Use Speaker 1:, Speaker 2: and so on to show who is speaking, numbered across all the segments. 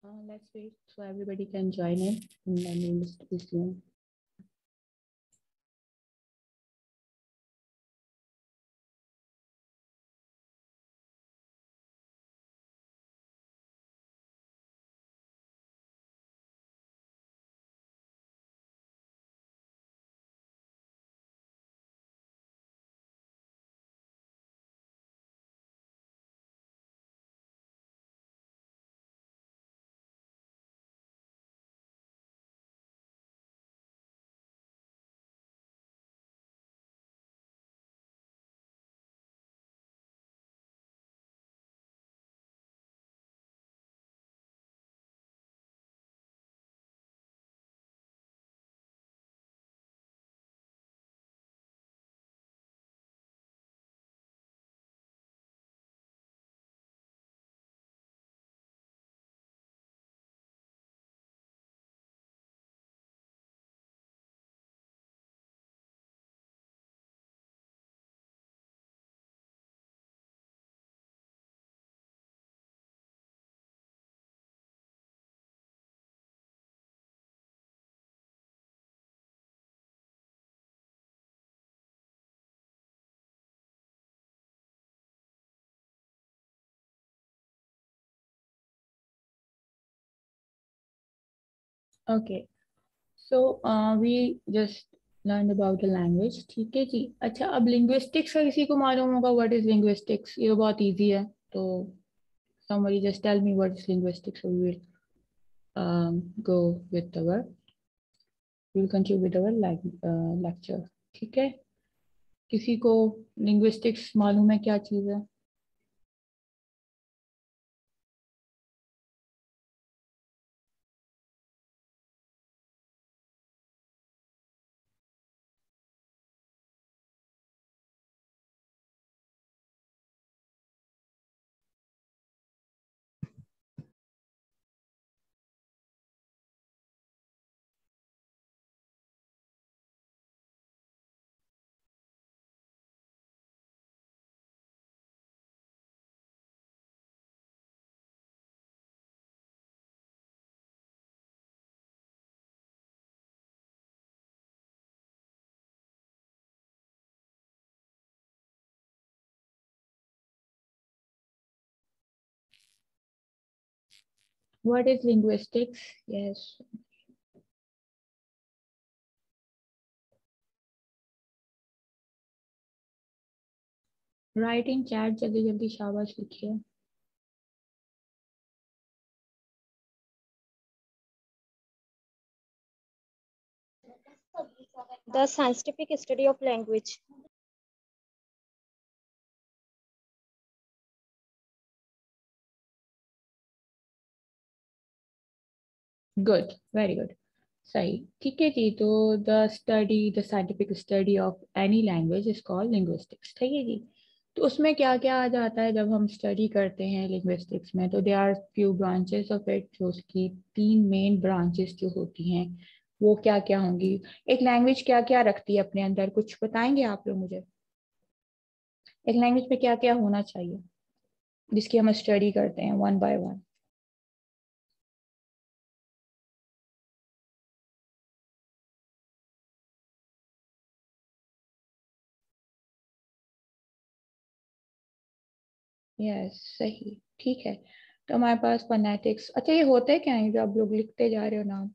Speaker 1: Let's wait so everybody can join in and then we'll resume. Okay, so we just learned about the language. ठीक है जी. अच्छा, अब linguistics का किसी को मालूम होगा what is linguistics? ये बहुत easy है. तो somebody just tell me what is linguistics, so we will go with our we will continue with our lecture. ठीक है. किसी को linguistics मालूम है क्या चीज़ है? What is linguistics? Yes. Write in chat जल्दी जल्दी शाबाश लिखिए.
Speaker 2: The scientific study of language.
Speaker 1: Good, very good. सही. ठीक है जी. तो the scientific study of any language is called linguistics. ठीक है जी. तो उसमें क्या क्या आ जाता है जब हम स्टडी करते हैं लिंग्विस्टिक्स में? तो they are few branches of it. जो उसकी 3 मेन ब्रांचेस जो होती हैं वो क्या क्या होंगी? एक लैंग्वेज क्या क्या रखती है अपने अंदर, कुछ बताएंगे आप लोग मुझे? एक लैंग्वेज में क्या क्या होना चाहिए जिसकी हम स्टडी करते हैं वन बाय वन? यस, सही. ठीक है. तो हमारे पास फोनेटिक्स. अच्छा, ये होते क्या है जो आप लोग लिखते जा रहे हो नाम?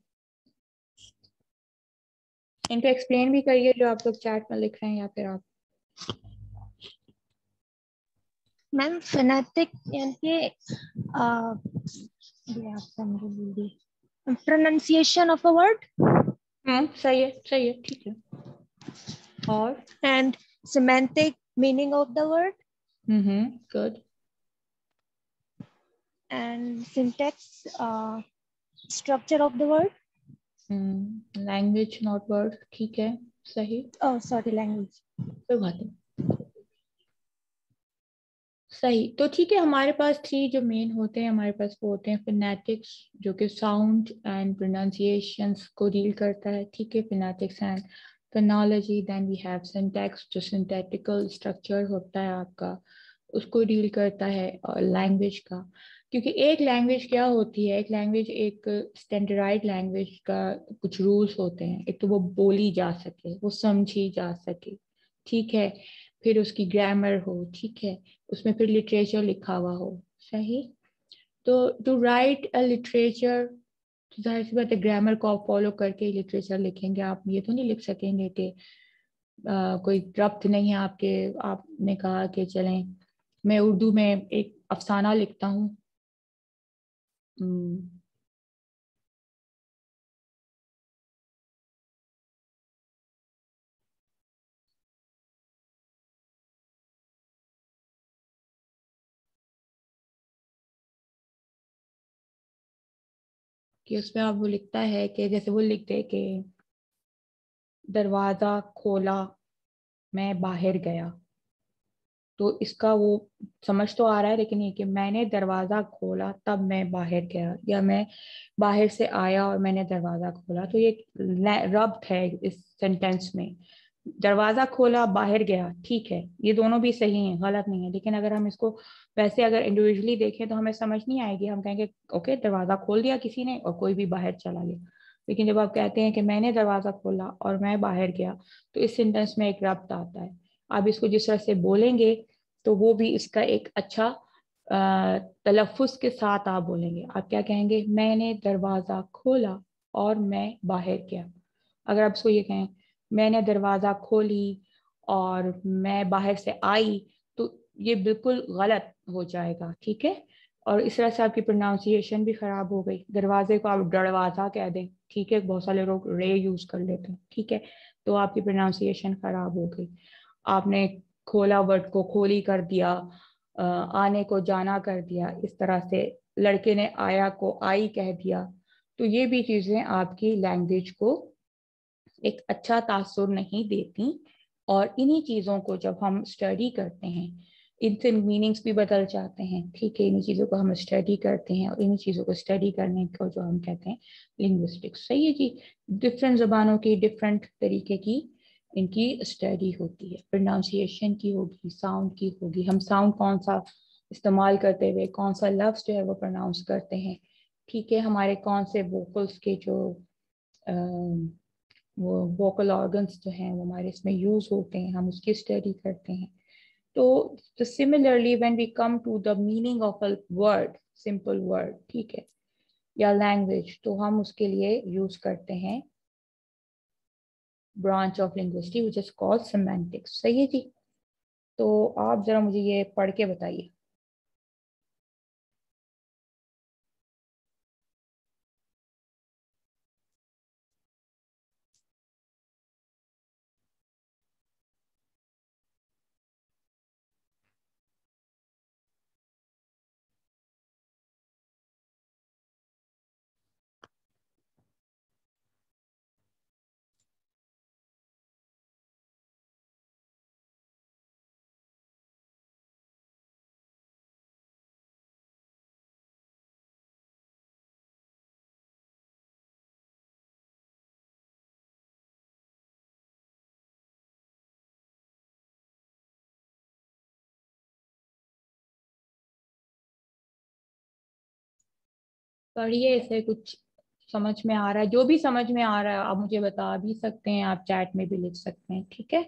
Speaker 1: इनको एक्सप्लेन भी करिए जो आप लोग चैट में लिख रहे हैं, या फिर आप?
Speaker 2: मैम फोनेटिक यानी pronunciation of a word
Speaker 1: सही है, सही है. ठीक है. और
Speaker 2: and semantic meaning of the word
Speaker 1: good.
Speaker 2: and syntax structure of the word.
Speaker 1: Language not word. ठीक है, सही.
Speaker 2: Oh, sorry, language.
Speaker 1: कोई बात नहीं. सही. तो ठीक है, हमारे पास 3 जो मेन होते हैं हमारे पास वो होते हैं फोनेटिक्स जो कि साउंड एंड प्रोनाउंसिएशंस को डील करता है. ठीक है, phonetics and phonology. Then we have syntax जो सिंथेटिकल स्ट्रक्चर होता है आपका, उसको डील करता है. और लैंग्वेज का क्योंकि एक लैंग्वेज क्या होती है, एक लैंग्वेज एक स्टैंडर्डाइज लैंग्वेज का कुछ रूल्स होते हैं। एक तो वो बोली जा सके, वो समझी जा सके, ठीक है, फिर उसकी ग्रामर हो, ठीक है, उसमें फिर लिटरेचर लिखा हुआ हो, सही। तो टू राइट अ लिटरेचर, जाहिर सी बात है ग्रामर को आप फॉलो करके ही लिटरेचर लिखेंगे। आप ये तो नहीं लिख सकेंगे कि कोई रब्त नहीं है आपके, आपने कहा कि चलें मैं उर्दू में एक अफसाना लिखता हूँ, कि उसमें अब वो लिखता है कि जैसे वो लिखते हैं कि दरवाजा खोला, मैं बाहर गया। तो इसका वो समझ तो आ रहा है, लेकिन ये कि मैंने दरवाजा खोला तब मैं बाहर गया, या मैं बाहर से आया और मैंने दरवाजा खोला, तो ये रब्त है इस सेंटेंस में। दरवाजा खोला बाहर गया, ठीक है, ये दोनों भी सही हैं, गलत नहीं है। लेकिन अगर हम इसको वैसे अगर इंडिविजुअली देखें तो हमें समझ नहीं आएगी। हम कहेंगे ओके दरवाजा खोल दिया किसी ने और कोई भी बाहर चला गया। लेकिन जब आप कहते हैं कि मैंने दरवाजा खोला और मैं बाहर गया, तो इस सेंटेंस में एक रब्त आता है। आप इसको जिस तरह से बोलेंगे तो वो भी इसका एक अच्छा तलफ्फुज के साथ आप बोलेंगे। आप क्या कहेंगे, मैंने दरवाजा खोला और मैं बाहर गया। अगर आप इसको ये कहें, मैंने दरवाजा खोली और मैं बाहर से आई, तो ये बिल्कुल गलत हो जाएगा, ठीक है। और इस तरह से आपकी प्रोनाउंसिएशन भी खराब हो गई। दरवाजे को आप दरवाजा कह दें, ठीक है, बहुत सारे लोग रे यूज कर लेते हैं, ठीक है, तो आपकी प्रोनाउंसिएशन खराब हो गई। आपने खोला वर्ड को खोली कर दिया, आने को जाना कर दिया, इस तरह से लड़के ने आया को आई कह दिया। तो ये भी चीजें आपकी लैंग्वेज को एक अच्छा तासुर नहीं देती। और इन्हीं चीज़ों को जब हम स्टडी करते हैं, इनसे मीनिंग्स भी बदल जाते हैं, ठीक है। इन्हीं चीज़ों को हम स्टडी करते हैं और इन्हीं चीज़ों को स्टडी करने को जो हम कहते हैं लिंग्विस्टिक्स, सही है जी। डिफरेंट जबानों की डिफरेंट तरीके की इनकी स्टडी होती है। प्रोनाउंसिएशन की होगी, साउंड की होगी, हम साउंड कौन सा इस्तेमाल करते हुए कौन सा लफ्ज जो है वो प्रोनाउंस करते हैं, ठीक है, हमारे कौन से वोकल्स के जो वो वोकल ऑर्गन्स जो हैं वो हमारे इसमें यूज होते हैं, हम उसकी स्टडी करते हैं। तो similarly when we come to the meaning of a word, simple word, ठीक है, या लैंग्वेज, तो हम उसके लिए यूज करते हैं branch of linguistics which is called semantics, सही है जी। तो आप जरा मुझे ये पढ़ के बताइए। पढ़िए, इसे कुछ समझ में आ रहा है, जो भी समझ में आ रहा है आप मुझे बता भी सकते हैं, आप चैट में भी लिख सकते हैं, ठीक है।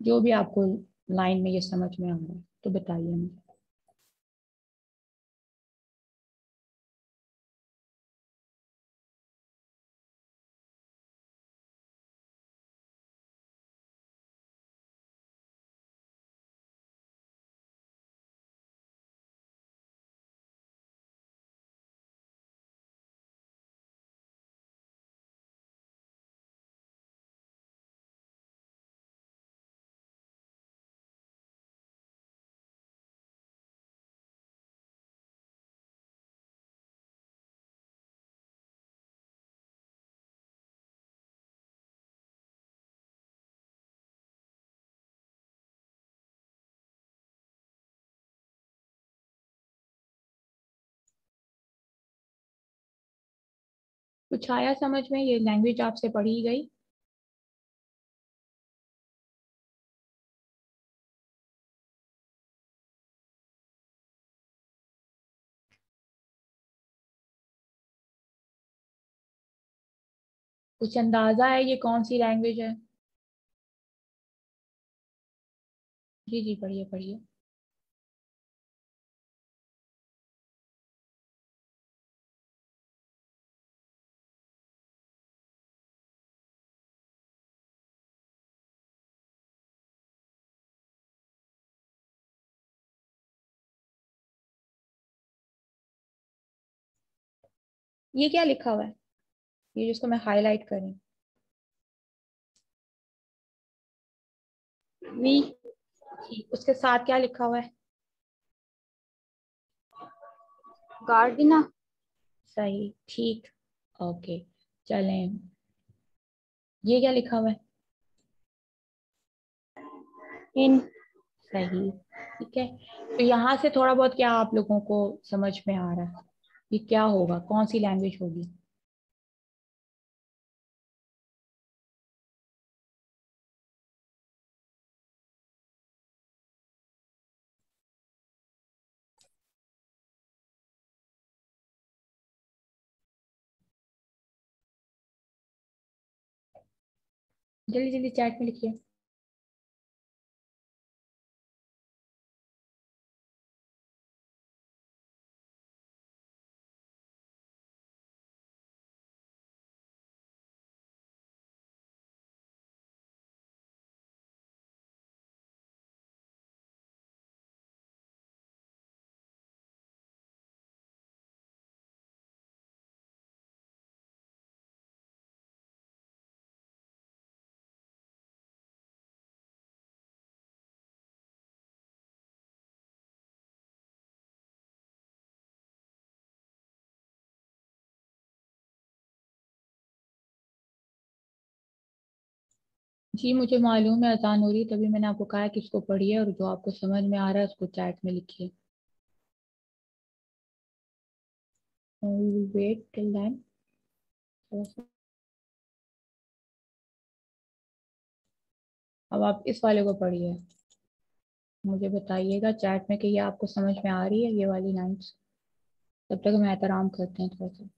Speaker 1: जो भी आपको लाइन में ये समझ में आ रहा है तो बताइए मुझे। कुछ आया समझ में, ये लैंग्वेज आपसे पढ़ी गई। कुछ अंदाजा है ये कौन सी लैंग्वेज है? जी जी, पढ़िए पढ़िए। ये क्या लिखा हुआ है, ये जिसको मैं हाईलाइट करी?
Speaker 2: वी।
Speaker 1: ठीक, उसके साथ क्या लिखा हुआ है?
Speaker 2: गार्डिना।
Speaker 1: सही, ठीक। ओके, चलें। ये क्या लिखा हुआ है?
Speaker 2: इन।
Speaker 1: सही। ठीक है, तो यहाँ से थोड़ा बहुत क्या आप लोगों को समझ में आ रहा है? ये क्या होगा, कौन सी लैंग्वेज होगी? जल्दी जल्दी चैट में लिखिए। जी मुझे मालूम है अजान हो रही है, तभी मैंने आपको कहा है कि इसको पढ़िए और जो आपको समझ में आ रहा है उसको चैट में लिखिए। Wait till then. अब आप इस वाले को पढ़िए, मुझे बताइएगा चैट में कि ये आपको समझ में आ रही है ये वाली लाइन्स। तब तक हम एहतराम करते हैं थोड़ा सा।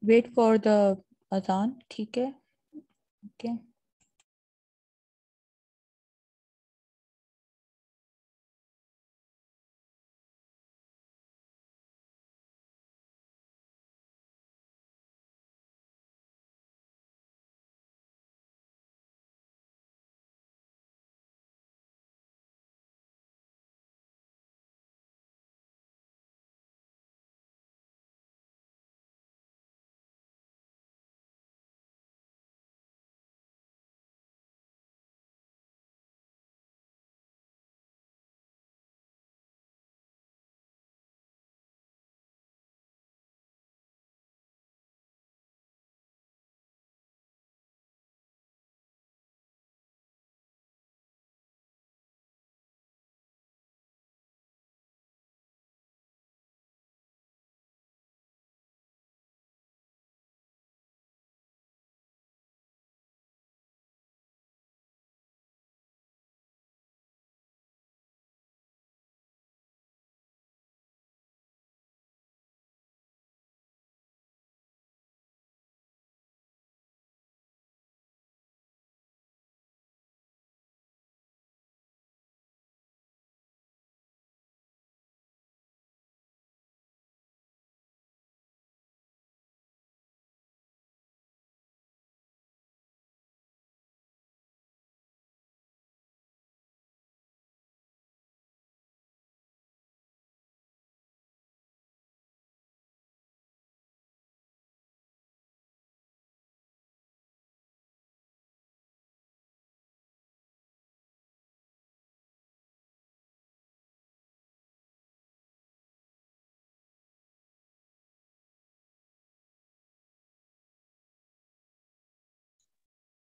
Speaker 1: वेट फॉर द अजान, ठीक है। ओके।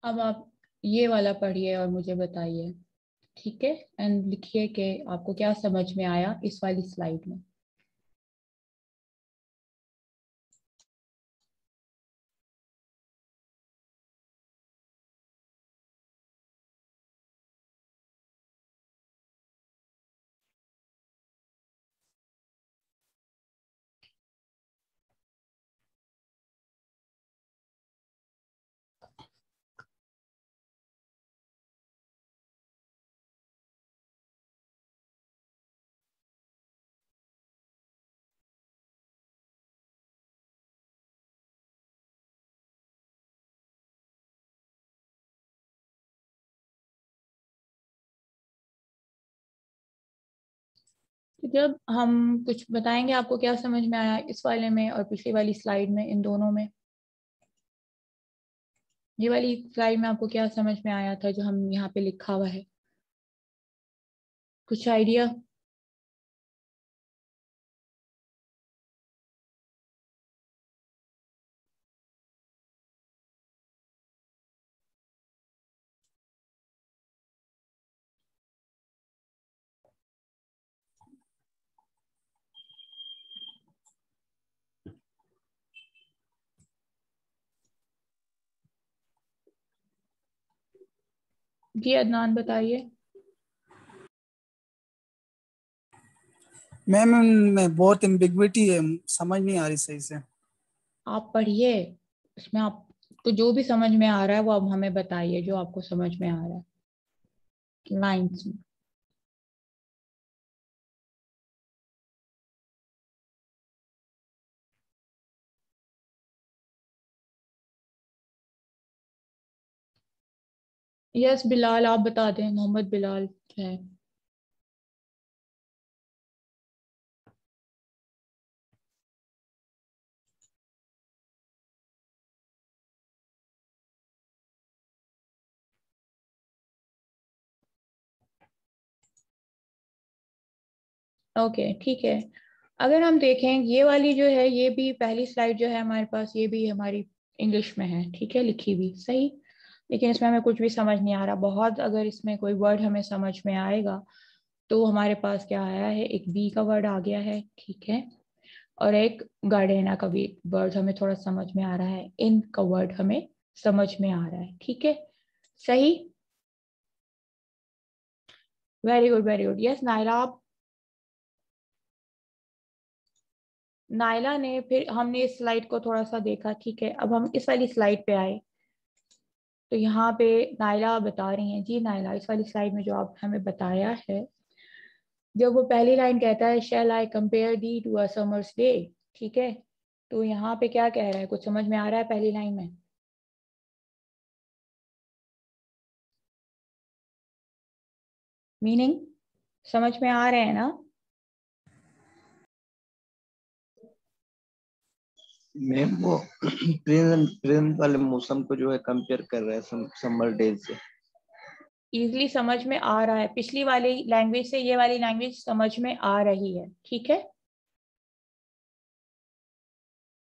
Speaker 1: अब आप ये वाला पढ़िए और मुझे बताइए, ठीक है, एंड लिखिए कि आपको क्या समझ में आया इस वाली स्लाइड में। तो जब हम कुछ बताएंगे आपको क्या समझ में आया इस वाले में और पिछली वाली स्लाइड में, इन दोनों में। ये वाली स्लाइड में आपको क्या समझ में आया था जो हम यहाँ पे लिखा हुआ है, कुछ आइडिया? जी अदनान बताइए।
Speaker 3: मैम में बहुत एम्बिग्विटी है, समझ नहीं आ रही सही से।
Speaker 1: आप पढ़िए, इसमें आपको जो भी समझ में आ रहा है वो अब हमें बताइए, जो आपको समझ में आ रहा है लाइन्स में। यस बिलाल, आप बता दें, मोहम्मद बिलाल है। ओके ठीक है। अगर हम देखें ये वाली जो है, ये भी पहली स्लाइड जो है हमारे पास, ये भी हमारी इंग्लिश में है, ठीक है, लिखी हुई सही। लेकिन इसमें हमें कुछ भी समझ नहीं आ रहा बहुत। अगर इसमें कोई वर्ड हमें समझ में आएगा तो हमारे पास क्या आया है, एक बी का वर्ड आ गया है, ठीक है, और एक गार्डेना का भी वर्ड हमें थोड़ा समझ में आ रहा है, इन का वर्ड हमें समझ में आ रहा है, ठीक है, सही। Very good very good. Yes Naila, आप नायला ने, फिर हमने इस स्लाइड को थोड़ा सा देखा, ठीक है, अब हम इस वाली स्लाइड पे आए। तो यहाँ पे नायला बता रही हैं, जी नायला इस वाली स्लाइड में जो आप हमें बताया है, जब वो पहली लाइन कहता है shall I compare thee to a summer's day, ठीक है, तो यहाँ पे क्या कह रहा है, कुछ समझ में आ रहा है पहली लाइन में? मीनिंग समझ में आ रहे हैं ना?
Speaker 4: मैम वो प्रेजेंट वाले मौसम को जो है कंपेयर कर रहे हैं समर डेज से।
Speaker 1: इजीली समझ में आ रहा है, पिछली वाली लैंग्वेज से ये वाली लैंग्वेज समझ में आ रही है, ठीक है।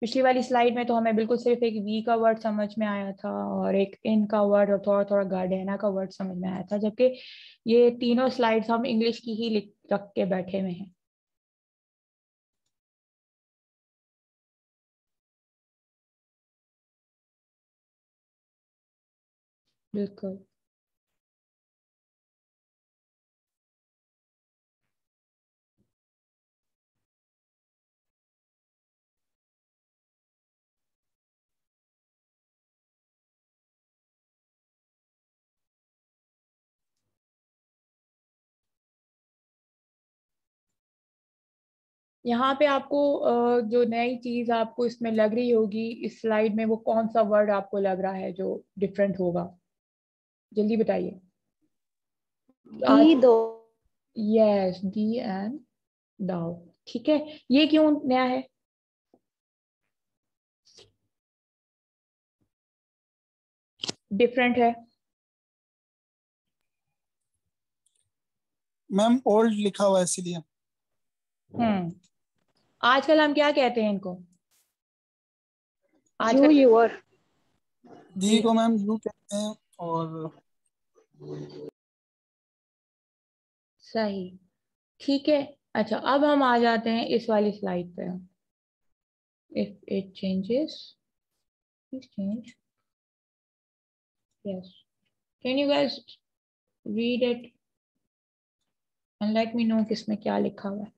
Speaker 1: पिछली वाली स्लाइड में तो हमें बिल्कुल सिर्फ एक वी का वर्ड समझ में आया था और एक इन का वर्ड और थोड़ा थोड़ा गार्डेना का वर्ड समझ में आया था, जबकि ये तीनों स्लाइड्स हम इंग्लिश की ही लिख रख के बैठे हुए हैं। बिल्कुल। यहाँ पे आपको जो नई चीज आपको इसमें लग रही होगी इस स्लाइड में, वो कौन सा वर्ड आपको लग रहा है जो डिफरेंट होगा, जल्दी बताइए। आज
Speaker 2: दी दो।
Speaker 1: यस, दी एंड दाओ, ठीक है। ये क्यों नया है? डिफरेंट है?
Speaker 3: मैम ओल्ड लिखा हुआ है इसीलिए।
Speaker 1: आजकल हम क्या कहते हैं इनको?
Speaker 2: यू
Speaker 1: आजकल
Speaker 2: यूर।
Speaker 3: दी को मैम यू कहते हैं और
Speaker 1: सही, ठीक है। अच्छा, अब हम आ जाते हैं इस वाली स्लाइड पे। If it changes, please change. Yes, can you guys read it and let me know किसमें क्या लिखा हुआ है।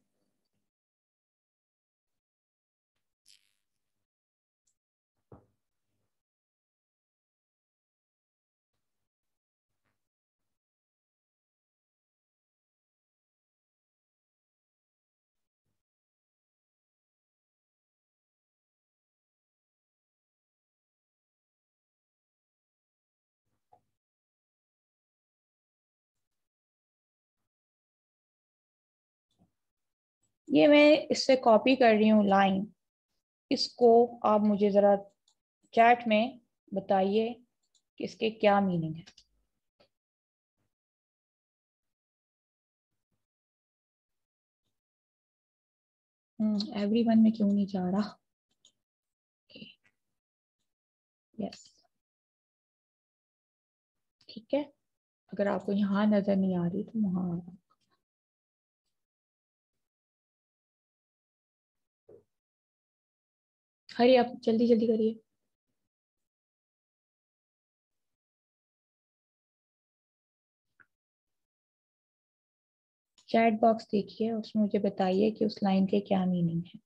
Speaker 1: ये मैं इससे कॉपी कर रही हूँ लाइन। इसको आप मुझे जरा चैट में बताइए कि इसके क्या मीनिंग है। एवरीवन में क्यों नहीं जा रहा? यस, ठीक है। अगर आपको यहाँ नजर नहीं आ रही तो वहां आ रहा। हरी आप जल्दी जल्दी करिए। चैट बॉक्स देखिए, उसमें मुझे बताइए कि उस लाइन के क्या मीनिंग है।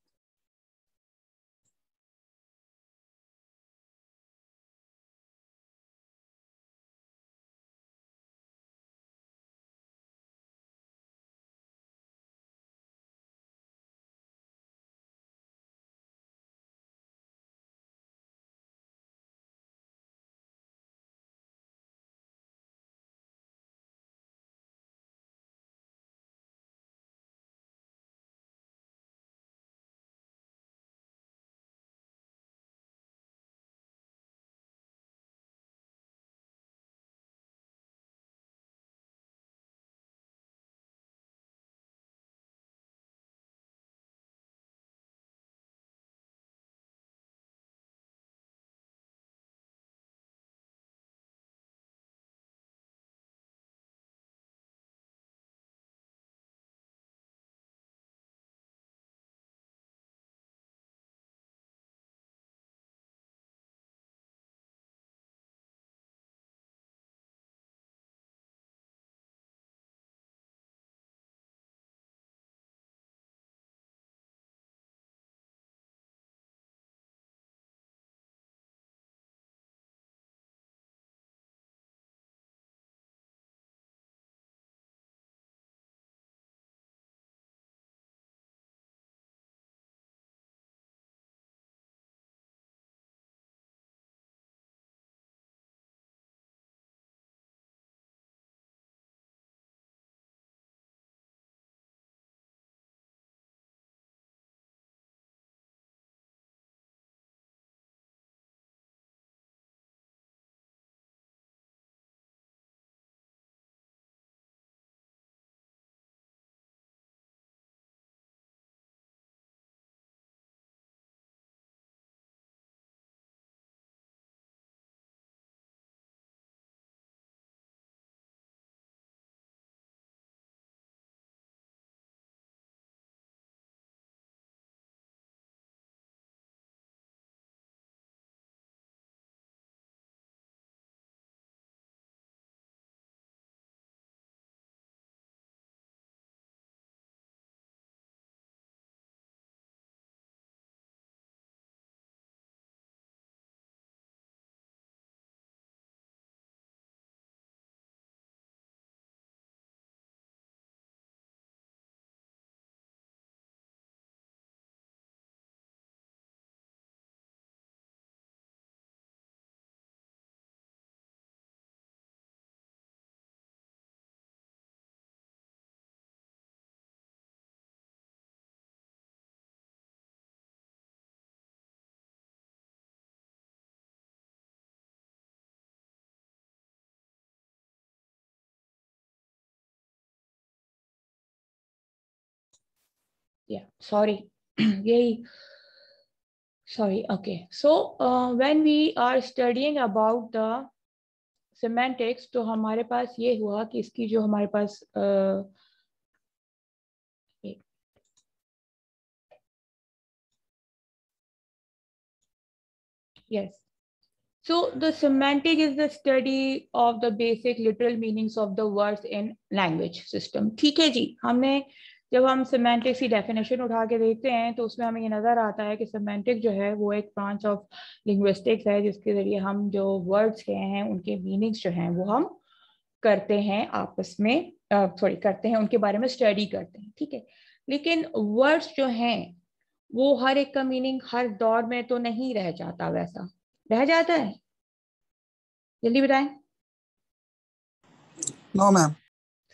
Speaker 1: या सॉरी, यही sorry, okay. So when we are studying about the semantics, तो हमारे पास ये हुआ कि इसकी जो हमारे पास yes. So the semantic is the study of the basic literal meanings of the words in language system. ठीक है जी, हमने जब हम semantics की definition उठा के देखते हैं तो उसमें हमें ये नजर आता है कि semantic जो है वो एक branch of linguistics है जिसके जरिए हम जो words के हैं उनके meanings जो हैं वो हम करते हैं आपस में करते हैं, उनके बारे में स्टडी करते हैं, ठीक है। लेकिन वर्ड्स जो हैं वो हर एक का मीनिंग हर दौर में तो नहीं रह जाता, वैसा रह जाता है? जल्दी बताएं।
Speaker 3: No ma'am.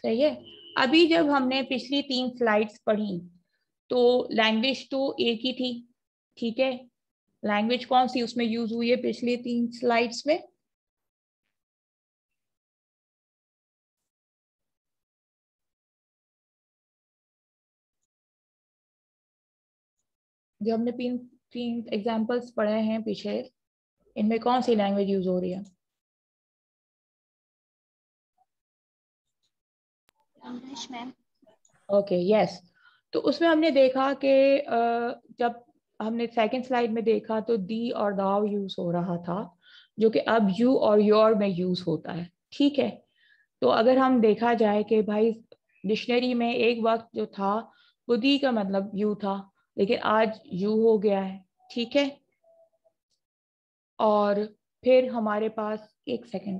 Speaker 1: सही है। अभी जब हमने पिछली 3 स्लाइड्स पढ़ी तो लैंग्वेज तो एक ही थी, ठीक है। लैंग्वेज कौन सी उसमें यूज हुई है पिछली 3 स्लाइड्स में? जो हमने तीन एग्जांपल्स पढ़े हैं पीछे, इनमें कौन सी लैंग्वेज यूज हो रही है?
Speaker 2: English ma'am.
Speaker 1: Okay yes. तो उसमें हमने देखा कि जब हमने सेकंड स्लाइड में देखा तो दी और दाव यूज हो रहा था, जो कि अब यू और योर में यूज होता है, ठीक है। तो अगर हम देखा जाए कि भाई डिक्शनरी में एक वक्त जो था वो दी का मतलब यू था, लेकिन आज यू हो गया है, ठीक है। और फिर हमारे पास एक सेकंड,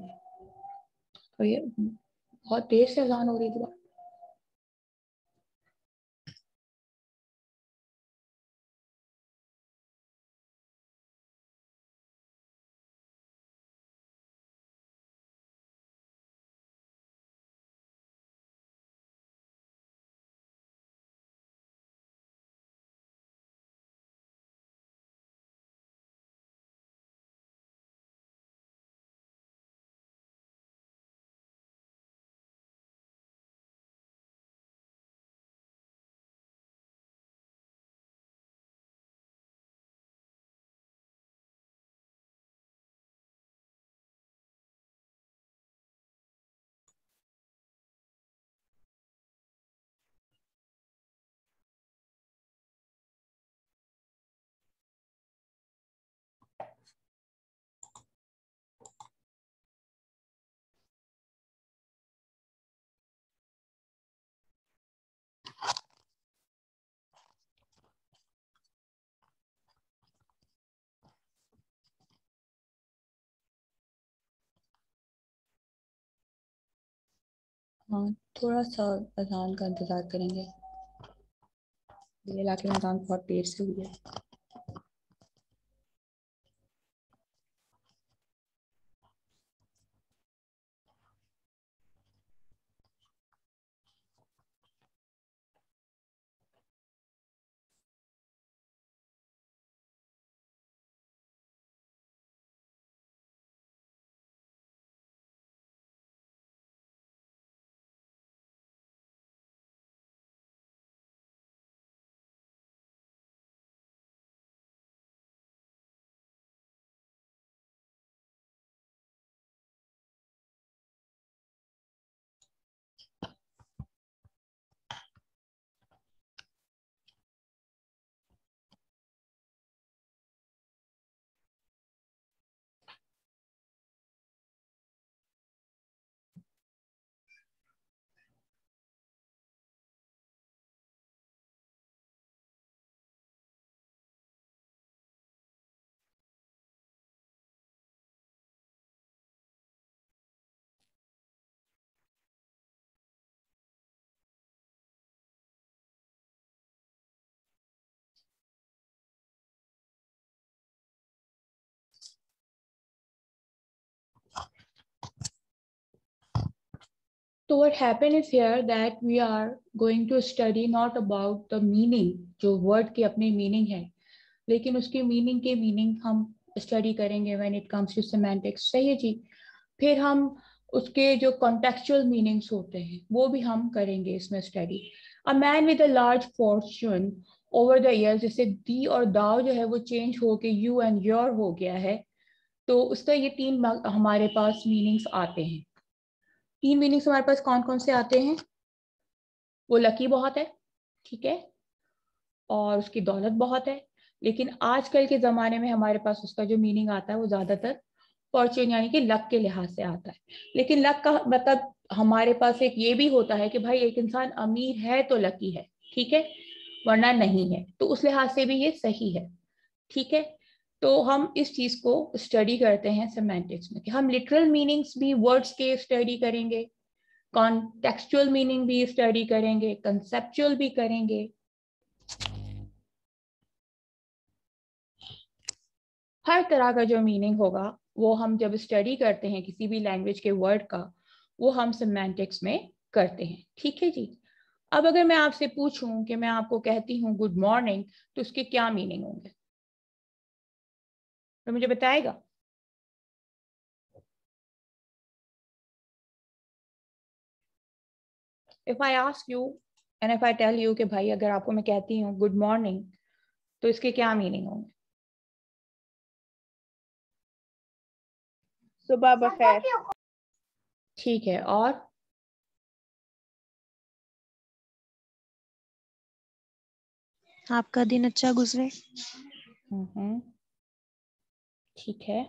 Speaker 1: तो ये बहुत देर से अजान हो रही थी। हाँ, थोड़ा सा अजान का इंतजार करेंगे, ये इलाके में अजान बहुत देर से हुई है। तो what happen is here that we are going to study not about the meaning, जो word की अपनी meaning है, लेकिन उसकी meaning के meaning हम study करेंगे when it comes to semantics, सही है जी। फिर हम उसके जो contextual meanings होते हैं वो भी हम करेंगे इसमें study. A man with a large fortune over the years जैसे दी और दाव जो है वो चेंज होके यू एंड योर हो गया है, तो उसका ये 3 हमारे पास मीनिंग्स आते हैं। 3 मीनिंग्स हमारे पास कौन कौन से आते हैं? वो लकी बहुत है, ठीक है, और उसकी दौलत बहुत है, लेकिन आजकल के ज़माने में हमारे पास उसका जो मीनिंग आता है वो ज़्यादातर फॉर्च्यून यानी कि लक के लिहाज से आता है। लेकिन लक का मतलब हमारे पास एक ये भी होता है कि भाई एक इंसान अमीर है तो लकी है, ठीक है, वरना नहीं है, तो उस लिहाज से भी ये सही है, ठीक है। तो हम इस चीज को स्टडी करते हैं सेमेंटिक्स में कि हम लिटरल मीनिंग्स भी वर्ड्स के स्टडी करेंगे, कॉन्टेक्सचुअल मीनिंग भी स्टडी करेंगे, कंसेप्चुअल भी करेंगे। हर तरह का जो मीनिंग होगा वो हम जब स्टडी करते हैं किसी भी लैंग्वेज के वर्ड का, वो हम सेमेंटिक्स में करते हैं, ठीक है जी। अब अगर मैं आपसे पूछूं कि मैं आपको कहती हूँ गुड मॉर्निंग, तो उसके क्या मीनिंग होंगे, तो मुझे बताएगा? If I ask you and if I tell you कि भाई अगर आपको मैं कहती हूँ गुड मॉर्निंग, तो इसके क्या मीनिंग होंगे?
Speaker 5: सुबह बखैर।
Speaker 1: ठीक है, और
Speaker 2: आपका दिन अच्छा गुजरे।
Speaker 1: ठीक है,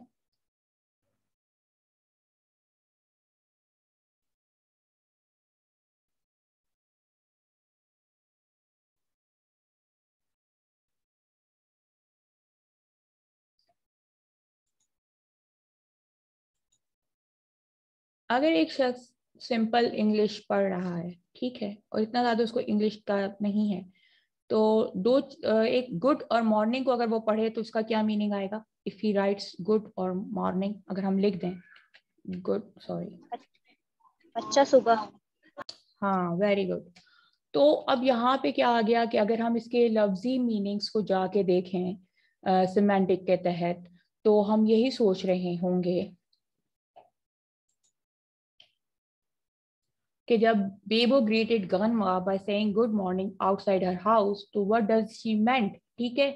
Speaker 1: अगर एक शख्स सिंपल इंग्लिश पढ़ रहा है, ठीक है, और इतना ज्यादा उसको इंग्लिश का नहीं है, तो एक गुड और मॉर्निंग को अगर वो पढ़े तो उसका क्या मीनिंग आएगा? इफ ही राइट्स गुड और मॉर्निंग, अगर हम लिख दें गुड, सॉरी,
Speaker 2: अच्छा सुबह।
Speaker 1: हाँ वेरी गुड। तो अब यहाँ पे क्या आ गया कि अगर हम इसके लफ्जी मीनिंग्स को जाके देखें सिमेंटिक के तहत, तो हम यही सोच रहे होंगे कि जब बेबो ग्रीटेड गनवा by saying good morning outside her house, तो व्हाट डज शी मेंट, ठीक है,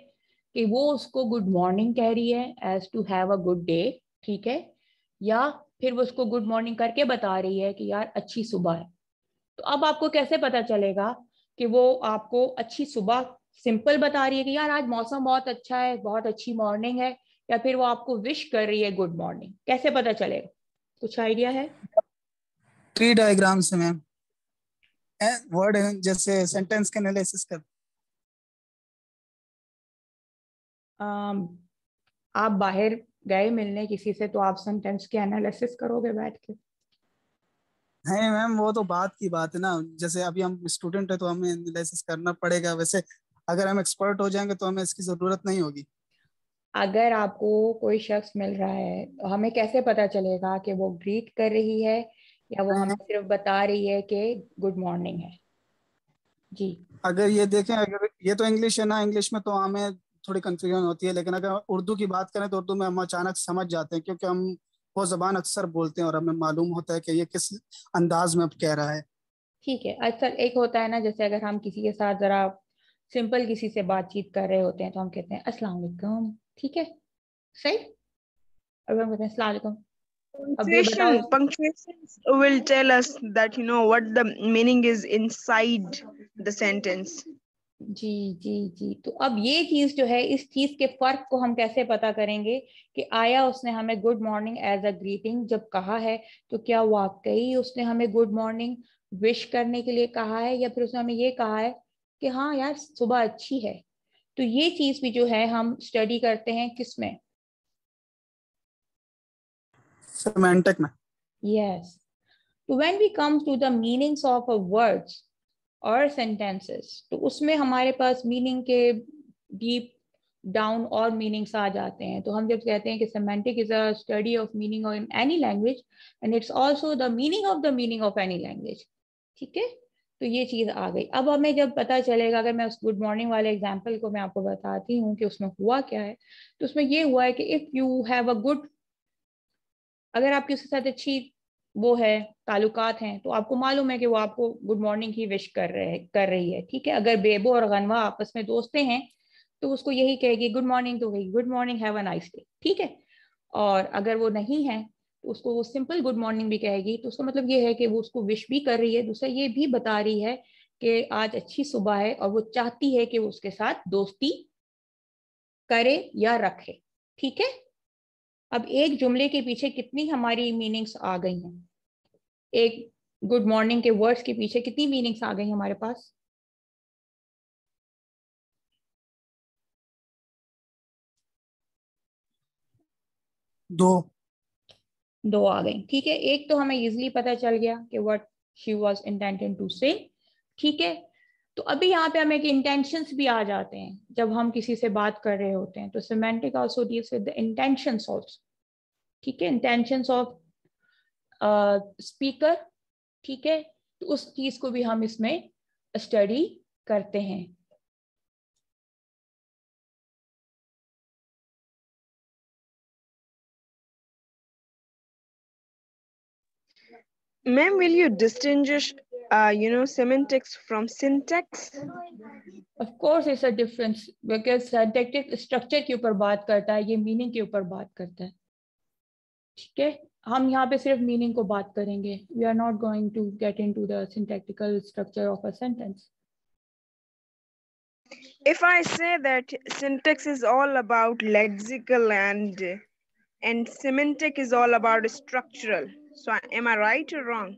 Speaker 1: कि वो उसको गुड मॉर्निंग कह रही है as to have a good day, ठीक है, या फिर वो उसको गुड मॉर्निंग करके बता रही है कि यार अच्छी सुबह है। तो अब आपको कैसे पता चलेगा कि वो आपको अच्छी सुबह सिंपल बता रही है कि यार आज मौसम बहुत अच्छा है, बहुत अच्छी मॉर्निंग है, या फिर वो आपको विश कर रही है गुड मॉर्निंग? कैसे पता चलेगा, कुछ आइडिया है?
Speaker 3: ट्री डायग्राम से मैम, वर्ड जैसे सेंटेंस के एनालिसिस कर।
Speaker 1: आप बाहर गए मिलने किसी से, तो आप सेंटेंस के एनालिसिस करोगे बैठ के?
Speaker 3: है मैम, वो तो बात की बात है ना, जैसे अभी हम स्टूडेंट है तो हमें एनालिसिस करना पड़ेगा, वैसे अगर हम एक्सपर्ट हो जाएंगे तो हमें इसकी जरूरत नहीं होगी।
Speaker 1: अगर आपको कोई शख्स मिल रहा है तो हमें कैसे पता चलेगा कि वो ग्रीट कर रही है या वो हमें सिर्फ बता रही है कि गुड मॉर्निंग है? जी,
Speaker 3: अगर ये देखें, अगर ये तो इंग्लिश है ना, इंग्लिश में तो हमें थोड़ी कंफ्यूजन होती है, लेकिन अगर उर्दू की बात करें तो उर्दू में हम अचानक समझ जाते हैं, क्योंकि हम वो जबान अक्सर बोलते हैं और हमें मालूम होता है कि ये किस अंदाज में अब कह रहा है।
Speaker 1: ठीक है। अक्सर एक होता है ना, जैसे अगर हम किसी के साथ जरा सिंपल किसी से बातचीत कर रहे होते हैं तो हम कहते हैं अस्सलाम वालेकुम, ठीक है, सही, और हम कहते हैं अस्सलाम वालेकुम। अब ये बताओ,
Speaker 5: Punctuations will tell us that what the meaning is inside the sentence.
Speaker 1: जी जी जी, तो अब ये चीज जो है, इस चीज के फर्क को हम कैसे पता करेंगे कि आया उसने हमें good morning as a greeting जब कहा है, तो क्या वाकई उसने हमें गुड मॉर्निंग विश करने के लिए कहा है, या फिर उसने हमें ये कहा है कि हाँ यार सुबह अच्छी है? तो ये चीज भी जो है हम स्टडी करते हैं किसमें?
Speaker 3: सेमेंटिक में।
Speaker 1: यस। तो when we come to the meanings of a words और सेंटेंसेस, तो उसमें हमारे पास मीनिंग के डीप डाउन और मीनिंग्स आ जाते हैं। तो हम जब कहते हैं कि semantic is a study of meaning in any language and it's also the meaning of any language, ठीक है, तो ये चीज आ गई। अब हमें जब पता चलेगा, अगर मैं उस गुड मॉर्निंग वाले एग्जाम्पल को मैं आपको बताती हूँ कि उसमें हुआ क्या है, तो उसमें ये हुआ है कि if you have a good, अगर आपकी उसके साथ अच्छी वो है, ताल्लुकात हैं, तो आपको मालूम है कि वो आपको गुड मॉर्निंग ही विश कर रही है, ठीक है। अगर बेबो और गनवा आपस में दोस्तें हैं तो उसको यही कहेगी गुड मॉर्निंग, तो वही good morning, have a nice day, ठीक है। और अगर वो नहीं है तो उसको वो सिंपल गुड मॉर्निंग भी कहेगी, तो उसका मतलब ये है कि वो उसको विश भी कर रही है, दूसरा ये भी बता रही है कि आज अच्छी सुबह है और वो चाहती है कि वो उसके साथ दोस्ती करे या रखे, ठीक है। अब एक जुमले के पीछे कितनी हमारी मीनिंग्स आ गई हैं, एक गुड मॉर्निंग के वर्ड्स के पीछे कितनी मीनिंग्स आ गई हमारे पास? दो आ गई, ठीक है। एक तो हमें इजिली पता चल गया कि what she was intended to say, ठीक है। तो अभी यहाँ पे हमें इंटेंशंस भी आ जाते हैं जब हम किसी से बात कर रहे होते हैं, तो semantic also deals with the intentions also, ठीक है, इंटेंशंस ऑफ स्पीकर, ठीक है। तो उस चीज को भी हम इसमें स्टडी करते हैं।
Speaker 5: Ma'am, will you distinguish, semantics from syntax?
Speaker 1: Of course it's a difference, because syntactic structure के ऊपर बात करता है, ये मीनिंग के ऊपर बात करता है, ठीक है। हम यहाँ पे सिर्फ मीनिंग को बात करेंगे, we are not going to get into the syntactical structure of a sentence.
Speaker 5: If I say that syntax is all about lexical and semantic is all about structural, so am I right or wrong?